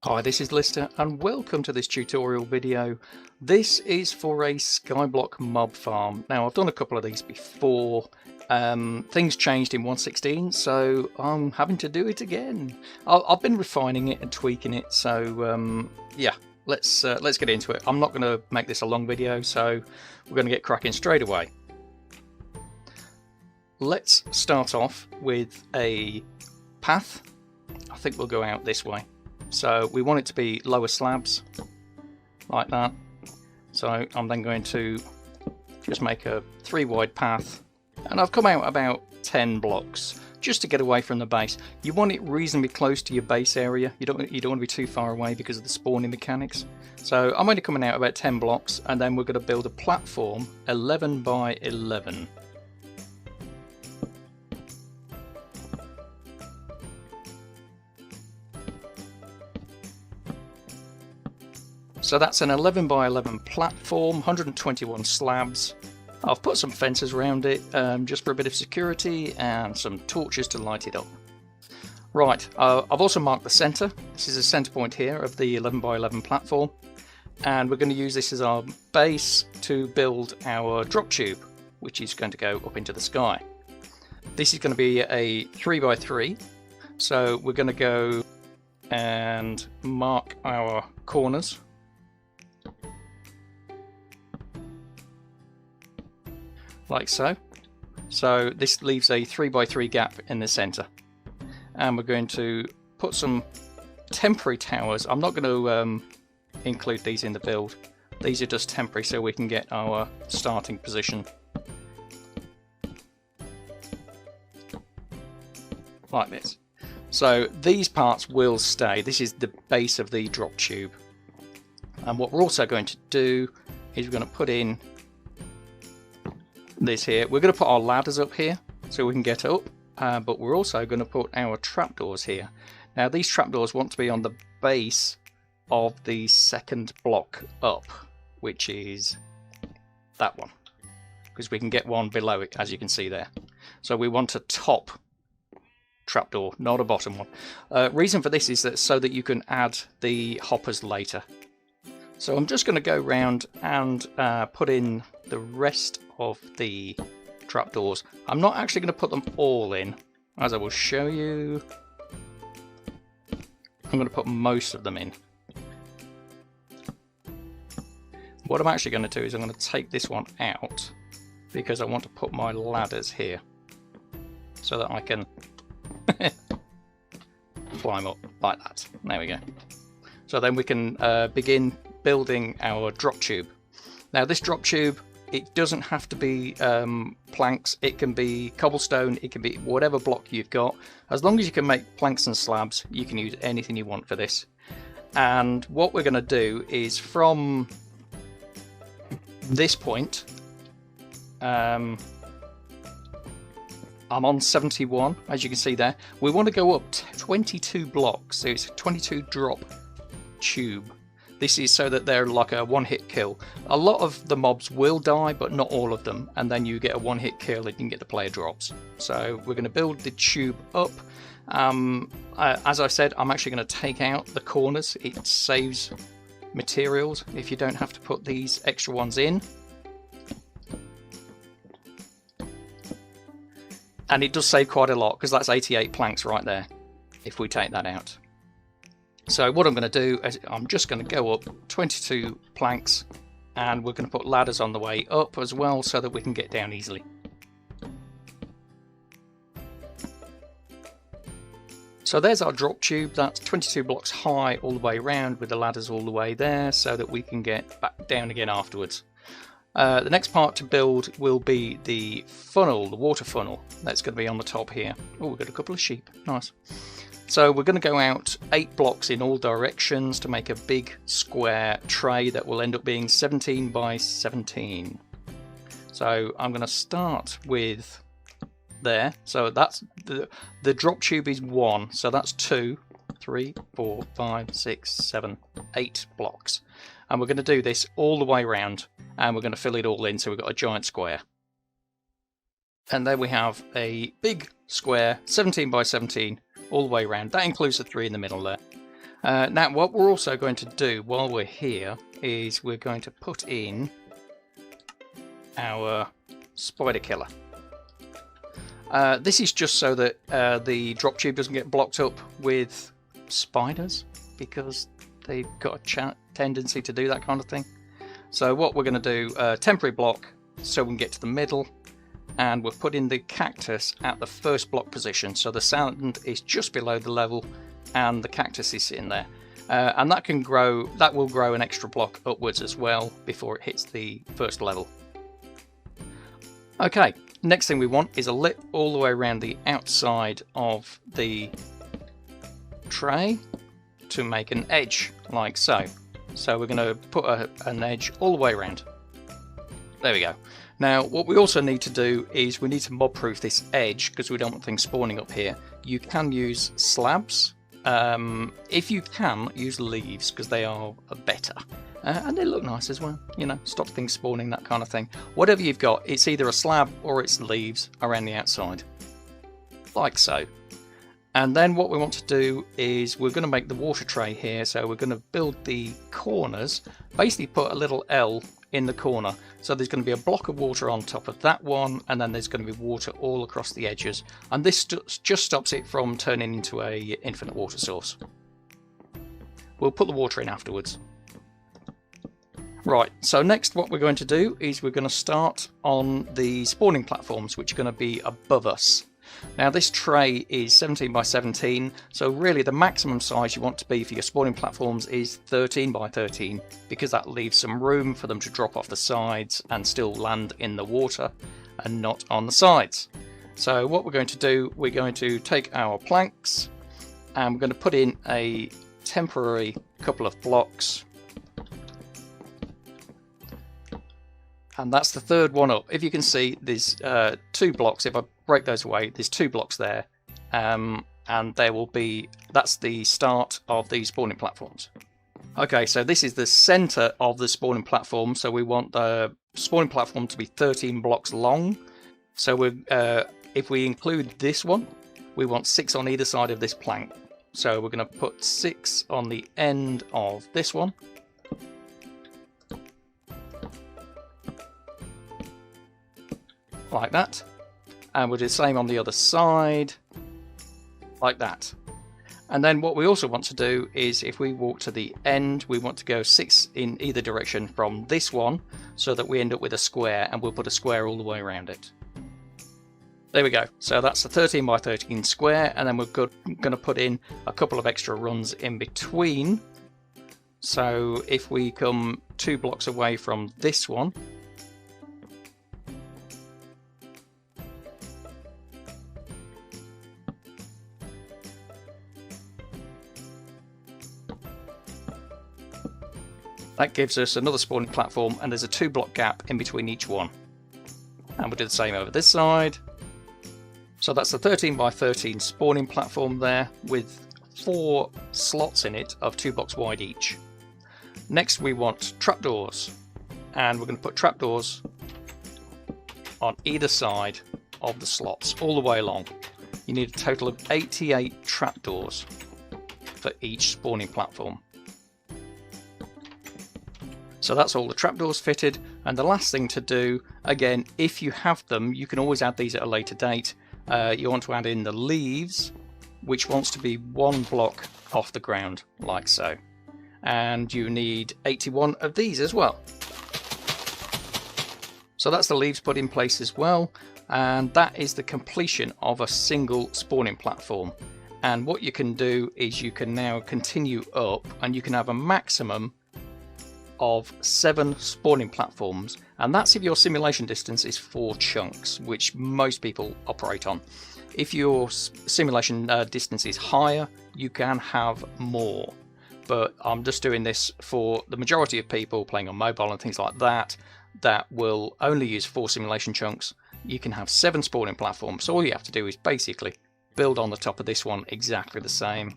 Hi, this is Lister and welcome to this tutorial video. This is for a Skyblock Mob Farm. Now I've done a couple of these before. Things changed in 1.16, so I'm having to do it again. I've been refining it and tweaking it, so yeah, let's get into it. I'm not going to make this a long video, so we're going to get cracking straight away. Let's start off with a path. I think we'll go out this way. So we want it to be lower slabs, like that. So I'm then going to just make a 3 wide path, and I've come out about 10 blocks just to get away from the base. You want it reasonably close to your base area. You don't want to be too far away because of the spawning mechanics. So I'm only coming out about 10 blocks, and then we're going to build a platform 11 by 11. So that's an 11 by 11 platform, 121 slabs. I've put some fences around it just for a bit of security and some torches to light it up. Right, I've also marked the centre. This is a centre point here of the 11 by 11 platform, and we're going to use this as our base to build our drop tube, which is going to go up into the sky. This is going to be a 3 by 3, so we're going to go and mark our corners. Like so. So this leaves a 3 by 3 gap in the center, and we're going to put some temporary towers. I'm not going to include these in the build. These are just temporary so we can get our starting position. Like this. So these parts will stay. This is the base of the drop tube. And what we're also going to do is we're going to put in this here. We're going to put our ladders up here so we can get up, but we're also going to put our trapdoors here. Now these trapdoors want to be on the base of the second block up, which is that one, because we can get one below it, as you can see there. So we want a top trapdoor, not a bottom one. Reason for this is that so that you can add the hoppers later. So I'm just going to go round and put in the rest of the trapdoors. I'm not actually going to put them all in, as I will show you. I'm going to put most of them in. What I'm actually going to do is I'm going to take this one out because I want to put my ladders here so that I can climb up like that. There we go. So then we can begin building our drop tube. Now this drop tube, it doesn't have to be planks, it can be cobblestone, it can be whatever block you've got. As long as you can make planks and slabs, you can use anything you want for this. And what we're going to do is from this point, I'm on 71, as you can see there. We want to go up 22 blocks, so it's a 22 drop tube. This is so that they're like a one-hit kill. A lot of the mobs will die, but not all of them, and then you get a one-hit kill and you can get the player drops. So we're going to build the tube up. As I said, I'm actually going to take out the corners. It saves materials if you don't have to put these extra ones in. And it does save quite a lot, because that's 88 planks right there, if we take that out. So what I'm going to do is I'm just going to go up 22 planks, and we're going to put ladders on the way up as well so that we can get down easily. So there's our drop tube. That's 22 blocks high all the way around with the ladders all the way there so that we can get back down again afterwards. The next part to build will be the funnel, the water funnel. That's going to be on the top here. Oh, we've got a couple of sheep. Nice. So we're going to go out 8 blocks in all directions to make a big square tray that will end up being 17 by 17. So I'm going to start with there. So that's the drop tube is 1. So that's 2, 3, 4, 5, 6, 7, 8 blocks. And we're going to do this all the way around, and we're going to fill it all in so we've got a giant square. And then we have a big square, 17 by 17, all the way around. That includes the 3 in the middle there. Now what we're also going to do while we're here is we're going to put in our spider killer. This is just so that the drop tube doesn't get blocked up with spiders, because they've got a tendency to do that kind of thing. So what we're going to do, temporary block so we can get to the middle, and we'll put in the cactus at the first block position, so the sand is just below the level and the cactus is sitting there. And that will grow an extra block upwards as well before it hits the first level. Okay, next thing we want is a lip all the way around the outside of the tray to make an edge, like so. So we're going to put an edge all the way around. There we go. Now what we also need to do is we need to mob proof this edge, because we don't want things spawning up here. You can use slabs. If you can, use leaves, because they are better. And they look nice as well, you know, stop things spawning, that kind of thing. Whatever you've got, it's either a slab or it's leaves around the outside, like so. And then what we want to do is we're going to make the water tray here, so we're going to build the corners, basically put a little L in the corner, so there's going to be a block of water on top of that one, and then there's going to be water all across the edges, and this just stops it from turning into a infinite water source. We'll put the water in afterwards. Right, so next what we're going to do is we're going to start on the spawning platforms, which are going to be above us. Now this tray is 17 by 17, so really the maximum size you want to be for your spawning platforms is 13 by 13, because that leaves some room for them to drop off the sides and still land in the water and not on the sides. So what we're going to do, we're going to take our planks and we're going to put in a temporary couple of blocks. And that's the third one up. If you can see, there's 2 blocks. If I break those away, there's 2 blocks there. And there will be, that's the start of the spawning platforms. Okay, so this is the center of the spawning platform. So we want the spawning platform to be 13 blocks long. So if we include this one, we want 6 on either side of this plank. So we're going to put 6 on the end of this one. Like that, and we'll do the same on the other side, like that. And then what we also want to do is, if we walk to the end, we want to go 6 in either direction from this one, so that we end up with a square, and we'll put a square all the way around it. There we go. So that's the 13 by 13 square, and then we're going to put in a couple of extra runs in between. So if we come 2 blocks away from this one, that gives us another spawning platform, and there's a 2 block gap in between each one. And we'll do the same over this side. So that's the 13 by 13 spawning platform there, with 4 slots in it of 2 blocks wide each. Next we want trapdoors, and we're going to put trapdoors on either side of the slots all the way along. You need a total of 88 trapdoors for each spawning platform. So that's all the trapdoors fitted, and the last thing to do, again, if you have them, you can always add these at a later date. You want to add in the leaves, which wants to be 1 block off the ground, like so. And you need 81 of these as well. So that's the leaves put in place as well, and that is the completion of a single spawning platform. And what you can do is you can now continue up, and you can have a maximum of 7 spawning platforms, and that's if your simulation distance is 4 chunks, which most people operate on. If your simulation distance is higher, you can have more, but I'm just doing this for the majority of people playing on mobile and things like that that will only use 4 simulation chunks. You can have 7 spawning platforms, so all you have to do is basically build on the top of this one exactly the same,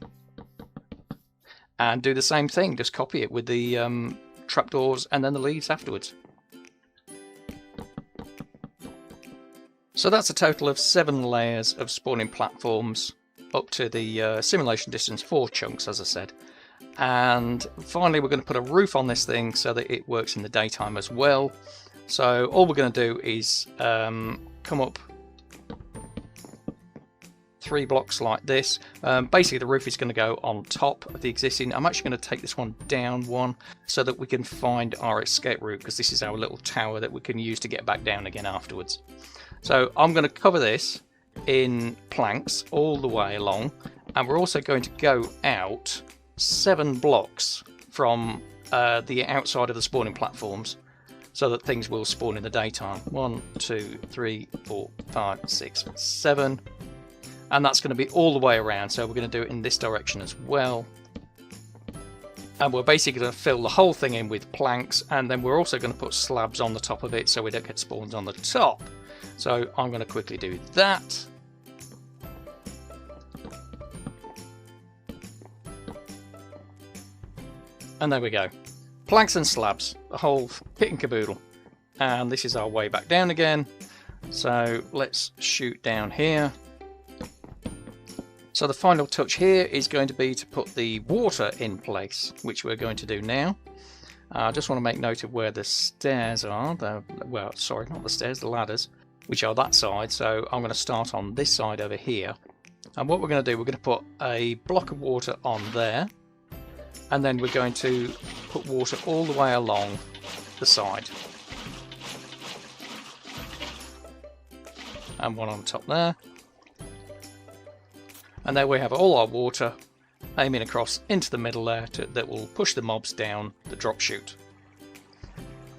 and do the same thing, just copy it with the trapdoors and then the leaves afterwards. So that's a total of 7 layers of spawning platforms up to the simulation distance 4 chunks, as I said. And finally, we're going to put a roof on this thing so that it works in the daytime as well. So all we're going to do is come up 3 blocks like this. Basically, the roof is going to go on top of the existing. I'm actually going to take this one down one so that we can find our escape route, because this is our little tower that we can use to get back down again afterwards. So I'm going to cover this in planks all the way along, and we're also going to go out 7 blocks from the outside of the spawning platforms, so that things will spawn in the daytime. 1, 2, 3, 4, 5, 6, 7. And that's going to be all the way around, so we're going to do it in this direction as well. And we're basically going to fill the whole thing in with planks, and then we're also going to put slabs on the top of it so we don't get spawns on the top. So I'm going to quickly do that. And there we go. Planks and slabs, the whole kit and caboodle. And this is our way back down again. So let's shoot down here. So the final touch here is going to be to put the water in place, which we're going to do now. I just want to make note of where the stairs are. Well, sorry, not the stairs, the ladders, which are that side. So I'm going to start on this side over here. And what we're going to do, we're going to put a block of water on there. And then we're going to put water all the way along the side. And one on top there. And there we have all our water aiming across into the middle there that will push the mobs down the drop chute.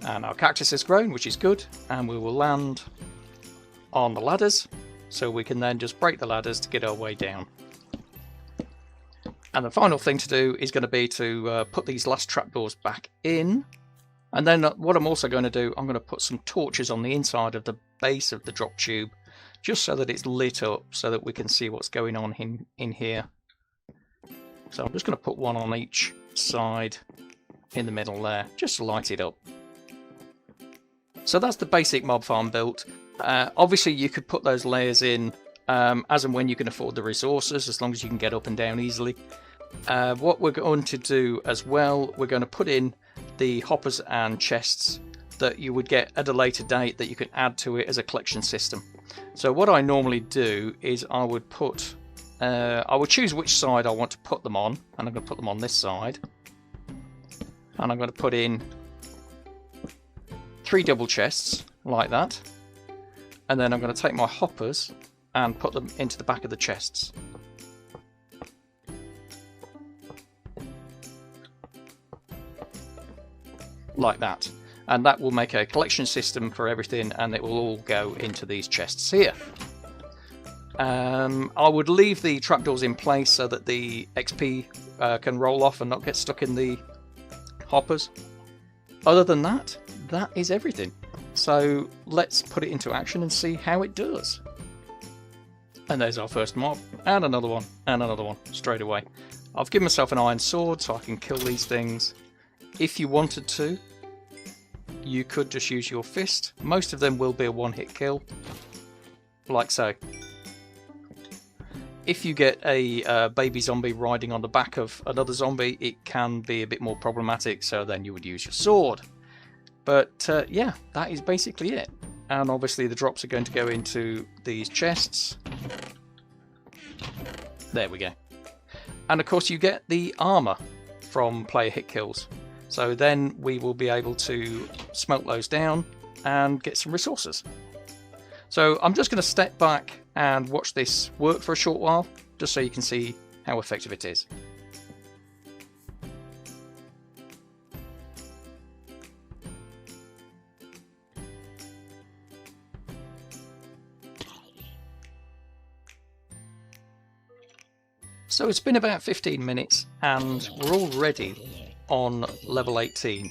And our cactus has grown, which is good, and we will land on the ladders, so we can then just break the ladders to get our way down. And the final thing to do is going to be to put these last trapdoors back in. And then what I'm also going to do, I'm going to put some torches on the inside of the base of the drop tube, just so that it's lit up, so that we can see what's going on in here. So I'm just going to put one on each side in the middle there, just to light it up. So that's the basic mob farm built. Obviously you could put those layers in as and when you can afford the resources, as long as you can get up and down easily. What we're going to do as well, we're going to put in the hoppers and chests that you would get at a later date that you can add to it as a collection system. So what I normally do is I would choose which side I want to put them on, and I'm going to put them on this side. And I'm going to put in 3 double chests like that. And then I'm going to take my hoppers and put them into the back of the chests. Like that. And that will make a collection system for everything, and it will all go into these chests here. I would leave the trapdoors in place so that the XP can roll off and not get stuck in the hoppers. Other than that, that is everything. So let's put it into action and see how it does. And there's our first mob, and another one, straight away. I've given myself an iron sword so I can kill these things. If you wanted to, you could just use your fist. Most of them will be a one-hit kill, like so. If you get a baby zombie riding on the back of another zombie, it can be a bit more problematic, so then you would use your sword. But yeah, that is basically it. And obviously the drops are going to go into these chests. There we go. And of course you get the armour from player hit kills. So then we will be able to smelt those down and get some resources. So I'm just going to step back and watch this work for a short while, just so you can see how effective it is. So it's been about 15 minutes and we're already on level 18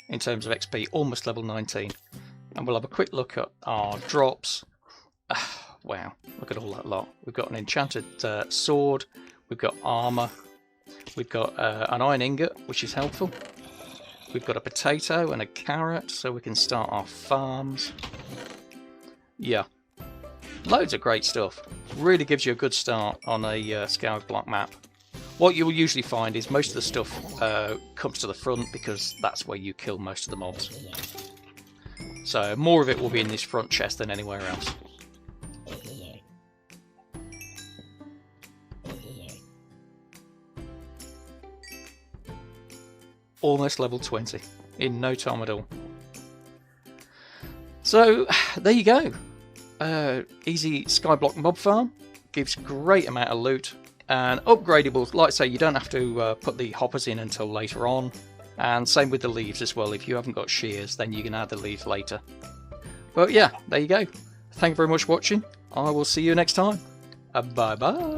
in terms of XP, almost level 19. And we'll have a quick look at our drops. Wow, look at all that lot. We've got an enchanted sword, we've got armour, we've got an iron ingot, which is helpful. We've got a potato and a carrot, so we can start our farms. Yeah, loads of great stuff. Really gives you a good start on a Skyblock map. What you'll usually find is most of the stuff comes to the front because that's where you kill most of the mobs. So more of it will be in this front chest than anywhere else. Almost level 20 in no time at all. So there you go. Easy Skyblock Mob Farm. Gives great amount of loot and upgradables. Like I say, you don't have to put the hoppers in until later on. And same with the leaves as well. If you haven't got shears, then you can add the leaves later. But yeah, there you go. Thank you very much for watching. I will see you next time. Bye bye.